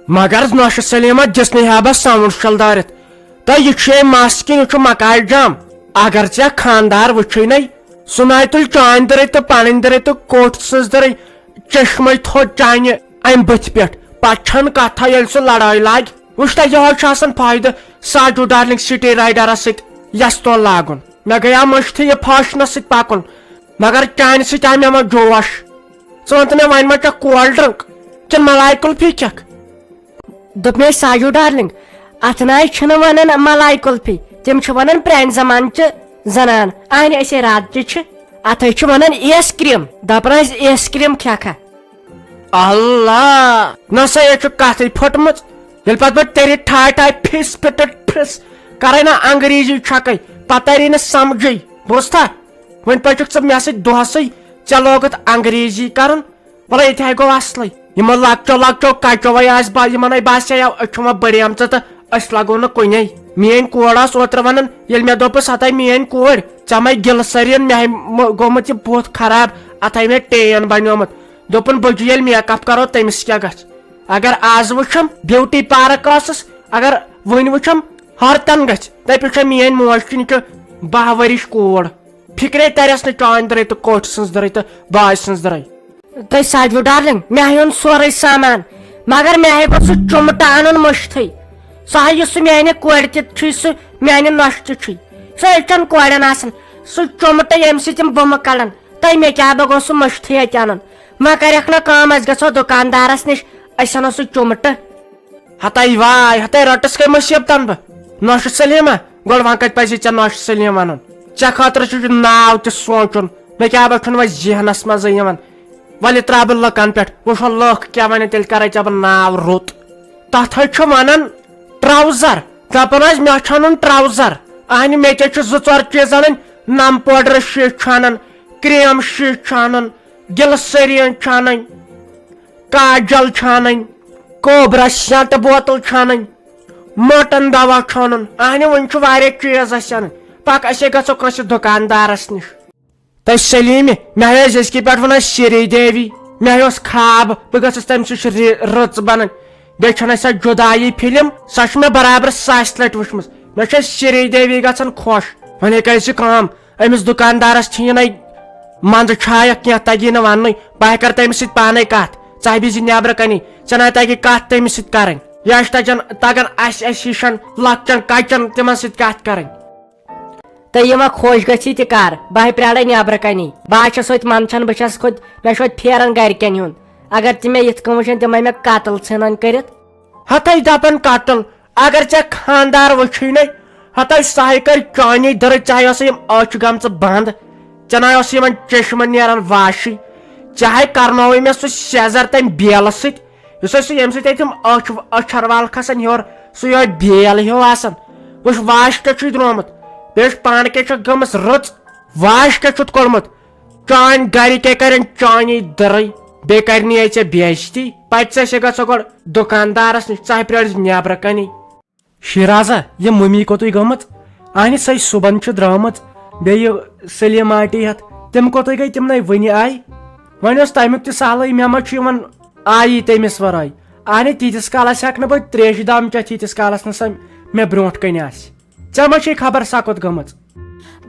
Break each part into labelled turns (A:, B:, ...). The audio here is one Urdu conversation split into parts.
A: مگر نوش سلیمہ جسنی ہابس ساؤنڈ چل دارت تو یہ ماسکن یہ مکائی جام اگر ے خاندار وچھی نئی سہ تل چان درے تو پن درے تو کوٹ سز درے چشمے تھو چانہ ام بت پہ پتہ کتھا یل سہ لڑائی لاگ وچ تا یہ فائدہ ساجو ڈارلنگ سٹی رائڈرس ست یس تو لاگن مے گیا مشتھی یہ فاشنس ست پکن مگر چانہ ست آئی مے جوش ثہ ونت مے ون ما چھ کولڈ ڈرنک کن ملائی کلفی چھ
B: دپ مے ساجو ڈارلنگ ات نا ونان ملائی کلفی تم ونان پران زمان چہ زنان آن اسے رات چھ ات ونان ایس کریم دپان ایس کریم کھا
A: اللہ نسا یہ کت پھٹمت یل پتہ بہ تیری ٹھائے ٹھائے پھس پھٹٹ پھس کرے نا انگریزی چھکے پتہ تری نا سمجھے بوزتھا ون پچک ژٕ مے سۭتۍ دۄہسٕے ژےٚ لوگُتھ انگریزی کرُن ولا ییٚتہِ گوٚو اصلٕے یِمو لۄکچو لۄکچو کچو آسہِ یِمن باسیو أسۍ چھِ وۄنۍ بڑیمژٕ تہٕ أسۍ لگو نہٕ کُنے میٲنۍ کور ٲس اوترٕ ونان ییٚلہِ مےٚ دوٚپُس ہتا میٲنۍ کورِ ژےٚ مے گِلہٕ سٔرین مےٚ گوٚمُت یہِ بُتھ خراب اتھ مےٚ ٹین بنیومُت دوٚپُن بٕجہِ ییٚلہِ میک اپ کرو تٔمِس کیٛاہ گژھِ اگر آز وٕچھم بیوٹی پارک ٲسٕس اگر وٕنۍ وٕچھم ہرتن گژھِ دپہِ چھےٚ میٲنۍ موج کِنۍ چھُ 12 ؤرِش کور فکرے ترس نہٕ چانہِ درے تہٕ کوٹھ سٕنٛز درے تہٕ باے سٕنٛز درے
B: تُہۍ ساجو ڈارلنگ مےٚ ہیوٚن سورُے سامان مگر مےٚ ہیٚکو سُہ چُمٹہٕ انُن مٔشتھٕے سُہ یُس سُہ میانہِ کورِ تہِ چھُے سُہ میانہِ نۄشہِ تہِ چھُے سُہ أکٮ۪ن کورٮ۪ن آسان سُہ چُمٹہٕ ییٚمہِ سۭتۍ تِم بُمہٕ کڑان تہٕ مےٚ کیٛاہ بہٕ گوٚژھ سُہ مٔشتھٕے اَتہِ انُن وۄنۍ کریکھ نہ کٲم أسۍ گژھو دُکاندارس نِش أسۍ انو سُہ چُمٹہٕ
A: ہتے واے ہتے رٹس کٔمۍ مصیبتن بہٕ نوش سلیمہ گۄڈٕ وۄنۍ کتہِ پزِ ژےٚ نوش سلیم ونُن ژےٚ خٲطرٕ چھُ ناو تہِ سونچُن مےٚ کیٛاہ بہٕ چھُنہٕ وۄنۍ ذہنس منٛزٕے یِوان وۄنۍ ترٛاو بہٕ لُکن پٮ۪ٹھ وٕچھو لُکھ کیٛاہ ونن تیٚلہِ کرے ژےٚ بہٕ ناو رُت تتھ حظ چھُ ونان ٹراوزر دپان حظ مےٚ چھُ انُن ٹراوزر اہنہِ مےٚ تے چھُ 2-4 چیٖز انٕنۍ نم پوڈر شیٖٹ چھُ انُن کریم شیٖٹ چھُ انُن گِلہٕ سٔریٖن چھُ انٕنۍ کاجل چھُ انٕنۍ کوبرا سیٚنٹ بوتل چھُ انٕنۍ موٹن دوا چھُ انُن اہنہِ وۄنۍ چھُ واریاہ چیٖز اسہِ انٕنۍ پک أسے گژھو کٲنٛسہِ دُکاندارس نِش تہٕ سلیٖمہِ مےٚ ٲسۍ أزکہِ پٮ۪ٹھ ونان شری دیوی مےٚ اوس خواب بہٕ گژھس تمہِ سۭتۍ رٕژ بنٕنۍ بیٚیہِ چھنہٕ سۄ جُدایی فِلم سۄ چھِ مےٚ برابر 100 لٹہِ وٕچھمٕژ مےٚ چھِ شری دیوی گژھان خۄش وۄنۍ کرِ ژٕ کٲم أمِس دُکاندارس چھِنٕے منٛزٕ چھایکھ کینٛہہ تگی نہٕ وننُے بہٕ کرٕ تٔمِس سۭتۍ پانے کتھ ژٕ بِزِ نیبرٕ کنی ژےٚ نہ تگی کتھ تٔمِس سۭتۍ کرٕنۍ یا چھِ تگان اسہِ ہِشن لۄکچن کچن تِمن سۭتۍ کتھ کرٕنۍ
B: تہٕ یہِ وۄنۍ خۄش گژھی تہِ کر بہٕ پرٛارے نیبرٕ کَنی بہٕ چھس ہوٚتہِ منٛدچھان بہٕ چھس ہوٚتہِ مےٚ چھُ ہوٚتہِ پھیران گرِکٮ۪ن ہُنٛد اگر تہِ مےٚ یِتھ کٔنۍ وٕچھن تِم مےٚ قتل ژھٕنان کٔرِتھ
A: ہتے دپان قتل اگر ژےٚ خاندار وٕچھی نَے ہتے سہے کر چانے درٕ ژےٚ ٲسۍ یِم أچھ گٔمژٕ بنٛد ژےٚ نہ اوس یِمن چشمہٕ نیران واشٕے ژےٚ کرنووُے مےٚ سُہ سیزر تمہِ بیلہٕ سۭتۍ یُس ٲسۍ ییٚمہِ سۭتۍ تِم أچھر کھسان ہیوٚر سُے یہے بیل ہیوٗ آسان وٕچھ واش کیٛاہ چھُے درٛامُت بیٚیہِ پانہٕ کیٛاہ چھکھ گٔمٕژ رٕژ واش کیٛاہ چھُتھ کوٚرمُت چٲنۍ گرِکے کرن چانے درٕے بیٚیہِ کرنی ژےٚ بے عزتی پتہٕ ژےٚ گژھو گۄڈٕ دُکاندارس نِش ژٕ پرٛٲرِس نیبرٕ کَنی شیرازا یہِ مٔمی کوٚتُے گٔمٕژ اہنہِ سۄے صُبحن چھِ درٛامٕژ بیٚیہِ سلیٖم آنٹی ہٮ۪تھ تِم کوٚتُے گٔے تِم نَے وٕنہِ آیہِ وۄنۍ اوس تمیُک تہِ سہلٕے مےٚ ما چھُ یِوان آیی تٔمِس ورٲے اہنہِ تیٖتِس کالس ہٮ۪کہٕ نہٕ بہٕ تریشہِ دام چٮ۪تھ ییٖتِس کالس نہٕ سۄ مےٚ برونٛٹھ کَنہِ آسہِ ژےٚ ما چھے خبر سۄ کوٚت گٔمٕژ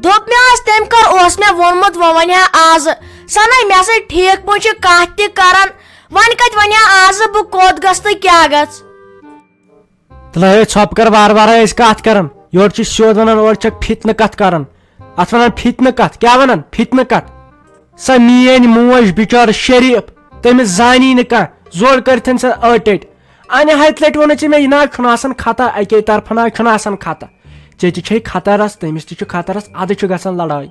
B: دوٚپ مےٚ آسہِ تٔمۍ کر اوس مےٚ ووٚنمُت وۄنۍ ونہِ ہا آزٕ سۄ نَے مےٚ سۭتۍ ٹھیٖک پٲٹھۍ چھِ کتھ تہِ کران وۄنۍ کتہِ ونہِ ہا آزٕ بہٕ کوٚت گژھٕ تہٕ کیٛاہ گژھٕ
A: تلے ژھۄپ کر وارٕ وارٕ أسۍ کتھ کران یورٕ چھِ سیوٚد ونان اورٕ چھکھ فِتنہٕ کتھ کران اتھ ونان فِتنہٕ کتھ کیٛاہ ونان فِتنہٕ کتھ سۄ میٲنۍ موج بِچٲر شریٖف تٔمِس زانی نہٕ کانٛہہ زوٚر کٔرتھن سۄ أٹۍ انہِ ہتہِ لٹہِ ووٚنُے ژےٚ مےٚ یہِ نہ چھُنہٕ آسان خطا اکے طرفہٕ نہ چھُنہٕ آسان خطا ژےٚ تہِ چھے خطرس تٔمِس تہِ چھُ خطرس ادٕ چھُ گژھان لڑٲے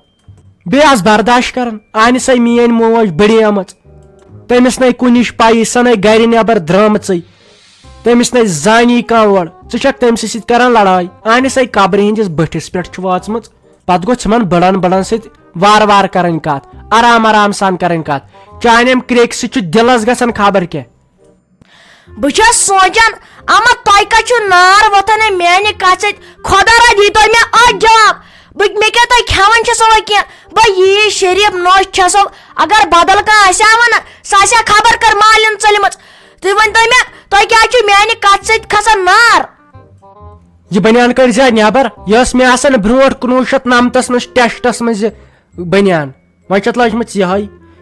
A: بیٚیہِ آس برداشت کران انہِ سۄ میٲنۍ موج بڑیمٕژ تٔمِس نَے کُنِچ پایی سۄ نَے گرِ نٮ۪بر درٛامژٕے تٔمِس نَے زانی کانٛہہ اور ژٕ چھکھ تٔمۍ سٕے سۭتۍ کران لڑٲے انہِ سۄے قبرِ ہِنٛدِس بٔٹھِس پٮ۪ٹھ چھِ وٲژمٕژ پتہٕ گوٚژھ یِمن بڑن سۭتۍ وارٕ وارٕ کرٕنۍ کتھ آرام آرام سان کرٕنۍ کتھ چانہِ امہِ کرٛیکہِ سۭتۍ چھُ دِلس گژھان خبر کیٛاہ
B: بہٕ چھس سونچان اما تۄہہِ کتہِ چھُ نار وۄتھان میانہِ کتھِ سۭتۍ خۄدا را دیٖتو مےٚ أتھۍ جواب مےٚ کیٛاہ تُہۍ کھٮ۪وان چھسو کینٛہہ بہٕ یی شریٖف نوش چھسو اگر بدل کانٛہہ آسہِ ہا ونان سۄ آسہِ ہا خبر کر مالِن ژٔلمٕژ تُہۍ ؤنۍتو مےٚ تو کیا چھ میانہ کت ست کھسان نار
A: یہ بنیان کر زیادہ نیبر یہ مے آسان برونٹ 1999 مز ٹیسٹس مز بنیان وچت لجمت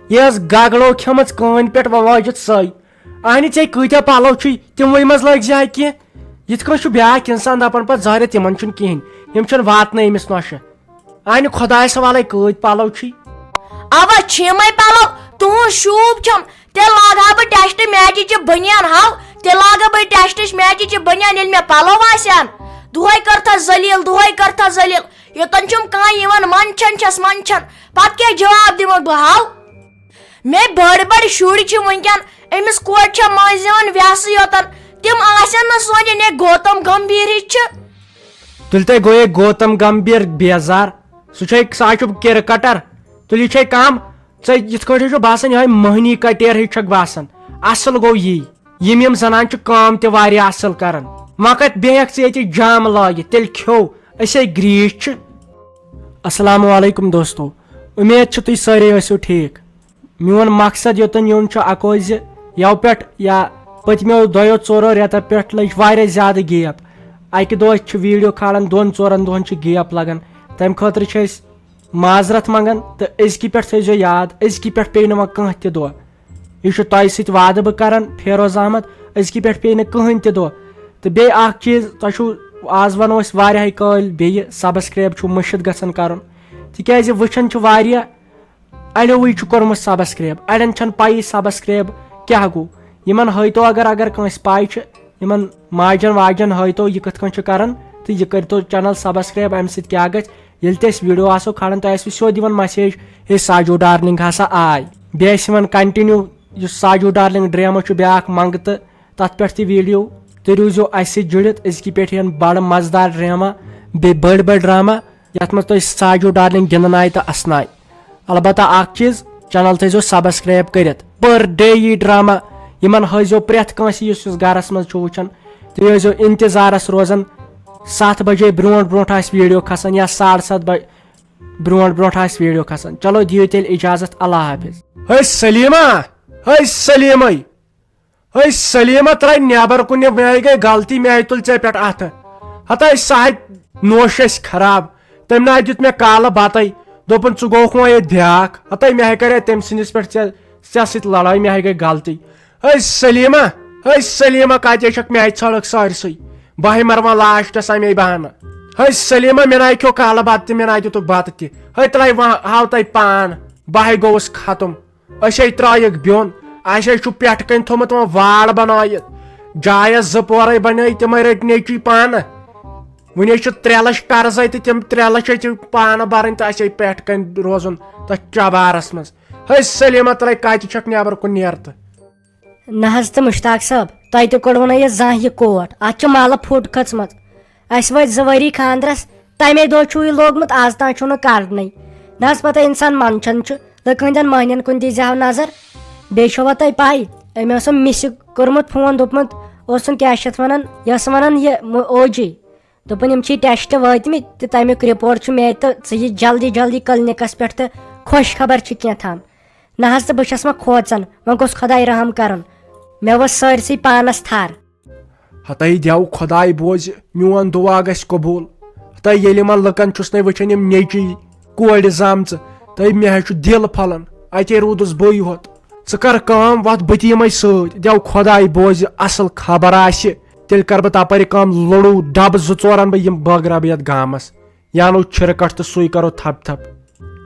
A: یہ گگڑو کھمت کن پہ واجت سی اہنی ے کتیا پلو چھ تموی مز لگ زیا کی یت کن بیاکھ انسان دپان پہ ظاہر تمن کہین یم واتن امس نوشہ اہنی خدائے سوالے کت پلو چھ
B: اوا چھمے پلو تہن شوب چھم تیل لاگا بہ ٹیسٹ میچ بنیان ہاو تیل لاگا بہ ٹیسٹ میچ بنیان یل مے پلو آسان دہے کرتھا ذلیل دہے کرتھا ذلیل یوتن چھم کان منچھن چھس منچھن پتہ کیا جواب دمو بہ ہاو مے بڑ بڑ شُرۍ چھ ونکین امس کور چھ ماز یوان ویسہ یوتن تم آسن نا سوچن یہ گوتم گمبھیر
A: تل تے گوے گوتم گمبھیر بیزار سہ کرکٹر تل یہ کم ژے کٹ باسان یہ موہنی کٹیر ہی باسان اصل گو یم زنان کام تہ واریاہ اصل کران وۄنۍ کتہِ بیہکھ ژٕ ییٚتہِ جام لٲگِتھ تیٚلہِ کھیو أسے گریٖس چھِ السلام علیکم دوستو امید چھِ تُہۍ سٲری ٲسِو ٹھیٖک میون مقصد یوٚتن یُن چھُ اکوے زِ یو پٮ۪ٹھ یا پٔتمیو دۄیو ژورو رٮ۪تو پٮ۪ٹھ لٔج واریاہ زیادٕ گیپ اکہِ دۄہ چھِ ویٖڈیو کھالان 2-4 دۄہن چھِ گیپ لگان تمہِ خٲطرٕ چھِ أسۍ معذرت منگان تہٕ أزکہِ پٮ۪ٹھ تھٲیزیو یاد أزکہِ پٮ۪ٹھ پیٚیہِ نہٕ وۄنۍ کانٛہہ تہِ دۄہ یہِ چھُ تۄہہِ سۭتۍ وعدٕ بہٕ کران فیروز احمد أزکہِ پٮ۪ٹھ پیٚیہِ نہٕ کٕہٕنۍ تہِ دۄہ تہٕ بیٚیہِ اکھ چیٖز تۄہہِ چھُو آز ونو أسۍ واریاہے قٲلۍ بیٚیہِ سبسکرایب چھُ مٔشِد گژھان کرُن تِکیازِ وٕچھان چھِ واریاہ اڑیوٕے چھُ کوٚرمُت سبسکرایب اڑٮ۪ن چھنہٕ پایی سبسکرایب کیاہ گوٚو یِمن ہٲیتو اگر کٲنٛسہِ پاے چھِ یِمن ماجن واجن ہٲیتو یہِ کِتھ کٔنۍ چھُ کران تہٕ یہِ کٔرتو چینل سبسکرایب امہِ سۭتۍ کیاہ گژھِ ییٚلہِ تہِ أسۍ ویٖڈیو آسو کھالان تۄہہِ آسوٕ سیوٚد یِوان مسیج ہے ساجوٗ ڈارلنگ ہسا آے بیٚیہِ ٲسۍ یِوان کنٹِنیو یُس ساجوٗ ڈارلنگ ڈرامہ چھُ بیاکھ منگتہٕ تتھ پٮ۪ٹھ تہِ ویٖڈیو تُہۍ روٗزِو اسہِ سۭتۍ جُڑِتھ أزکہِ پٮ۪ٹھ یِن بڑٕ مزٕدار ڈرامہ بیٚیہِ بٔڑۍ بٔڑۍ ڈرامہ یتھ منٛز تۄہہِ ساجوٗ ڈارلنگ گنٛدنایہِ تہٕ اسنایہِ البتہ اکھ چیٖز چینل تھٲیزیو سبسکرایب کٔرِتھ پر ڈے یی ڈرامہ یِمن ہٲیزیو پرٛٮ۪تھ کٲنٛسہِ یُس گرس منٛز چھُ وٕچھان تُہۍ ٲسۍزیو انتظارس روزان 7 بجے برونٛٹھ آسہِ ویٖڈیو کھسان یا 7:30 برونٛٹھ آسہِ ویٖڈیو کھسان چلو دِیِو تیٚلہِ اجازت اللہ حافظ ہے سلیما ہے سلیمے ہے سلیما ترٛاے نٮ۪بر کُن مےٚ گٔے غلطی مےٚ تُل ژےٚ پٮ۪ٹھ اتھٕ ہتا ساے نوش اَسہِ خراب تٔمۍ نہ دیُت مےٚ کالہٕ بتے دوٚپُن ژٕ گوٚوُکھ وۄنۍ ییٚتہِ بیاکھ ہتا مےٚ کرے تٔمۍ سٕنٛدِس پٮ۪ٹھ ژےٚ سۭتۍ لڑٲے مےٚ گٔے غلطی ہے سلیما کتے چھکھ مےٚ ژھٲڑکھ سٲرسٕے بہے مرون لاسٹس امے بہانہٕ ہے سلیما مےٚ ناے کھیو کالہٕ بتہٕ تہِ مےٚ ناے دِتُکھ بتہٕ تہِ ہے ترٛاے ہاو تۄہہِ پان بہے گوٚوُس ختم أسے ترٛٲیِکھ بیوٚن اسے چھُ پٮ۪ٹھٕ کٔنۍ تھوٚمُت وۄنۍ وال بنٲیِتھ جایس 2 پورے بنٲیِتھ تِمے رٔٹۍ نیچی پانہٕ وُنہِ چھُ 3 لچھ قرضے تہٕ تِم 3 لچھ چھِ پانہٕ برٕنۍ تہٕ اسے پٮ۪ٹھٕ کٔنۍ روزُن تتھ چبارس منٛز ہے سلیما ترٛاے کتہِ چھکھ نٮ۪بر کُن نیرتہٕ
B: نہ حظ تہٕ مشتاق صٲب تۄہہِ تہِ کوٚڑوٕ نہٕ یہِ زانٛہہ یہِ کوٹ اتھ چھِ مالہٕ پھُٹ کھٔژمٕژ اسہِ وٲتۍ 2 ؤری خانٛدرس تمے دۄہ چھُو یہِ لوگمُت آز تام چھُو نہٕ کڑنٕے نہ حظ پتہ اِنسان منٛچھان چھُ لُکہٕ ہٕنٛدٮ۪ن مٔہنین کُن دیٖزِہو نظر بیٚیہِ چھوا تۄہہِ پاے أمۍ اوسُم مِسہِ کوٚرمُت فون دوٚپمُت اوسُن کیاہ چھِ اتھ ونان یہِ ٲس ونان یہِ او جی دوٚپُن یِم چھی ٹیسٹ وٲتمٕتۍ تہٕ تمیُک رِپورٹ چھُ مےٚ تہٕ ژٕ یہِ جلدی کلنِکس پٮ۪ٹھ تہٕ خۄش خبر چھِ کینٛہہ نہ حظ تہٕ بہٕ چھس وۄنۍ کھوژان وۄنۍ گوٚژھ خۄداے رحم کرُن مےٚ ؤژھ سٲرسٕے پانس تھر
A: ہتے دیو خۄداے بوزِ میون دُعا گژھِ قبوٗل ہتے ییٚلہِ یِمن لُکن چھُس نہٕ وٕچھان یِم نیچی کورِ زامژٕ تہٕ مےٚ حظ چھُ دِل پھلان اتے روٗدُس بٕے یوت ژٕ کر کٲم وتھ بہٕ تہِ یِمے سۭتۍ دیو خۄداے بوزِ اصل خبر آسہِ تیٚلہِ کرٕ بہٕ تپٲرۍ کٲم لڑوٗ ڈبہٕ 2-4 انہٕ بہٕ یِم بٲگراو بہٕ یتھ گامس یا نو چھِرکٹ تہٕ سُے کرو تھپ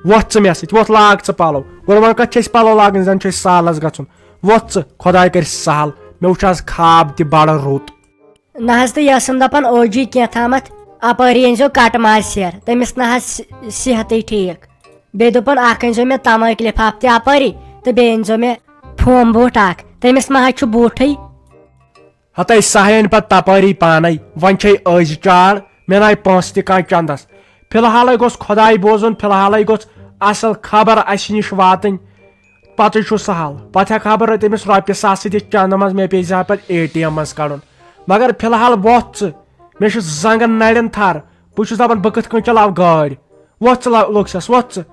A: وۄتھ ژٕ مےٚ سۭتۍ وۄتھ لاگ ژٕ پلو گوٚو وۄنۍ کتھ چھِ أسۍ پلو لاگٕنۍ زن چھُ أسۍ سالس گژھُن وۄتھ ژٕ خۄداے کرِ سہل مےٚ وٕچھ آز خاب تہِ بڑٕ رُت
B: نہ حظ تہٕ یہِ ٲسٕم دپان او جی کینٛہہ تامتھ اپٲری أنزیو کٹہٕ ماز سیر تٔمِس نہ حظ صحتٕے ٹھیٖک بیٚیہِ دوٚپُن اکھ أنزیو مےٚ تماکہِ لفاف تہِ اپٲری تہٕ بیٚیہِ أنزیو مےٚ فوم بوٗٹھ اکھ تٔمِس ما حظ چھُ بوٗٹھٕے
A: ہتے سۄ أنۍ پتہٕ تپٲری پانے وۄنۍ چھے أزۍ چاڑ مےٚ ناے پونٛسہٕ تہِ کانٛہہ چندس فلحالے گوٚژھ خۄداے بوزُن فلحالے گوٚژھ اصل خبر اسہِ نِش واتٕنۍ پتہٕ چھُ سہل پتہٕ ہٮ۪کہٕ ہا بہٕ تٔمِس رۄپیہِ 1,000 دِتھ چندٕ منٛز مےٚ پیٚیہِ زِ پتہٕ ATM منٛز کڑُن مگر فلحال وۄتھ ژٕ مےٚ چھُ زنگن نرٮ۪ن تھر بہٕ چھُس دپان بہٕ کِتھ کٔنۍ چلاو گٲڑۍ وۄتھ ژٕ لوکسس وۄتھ ژٕ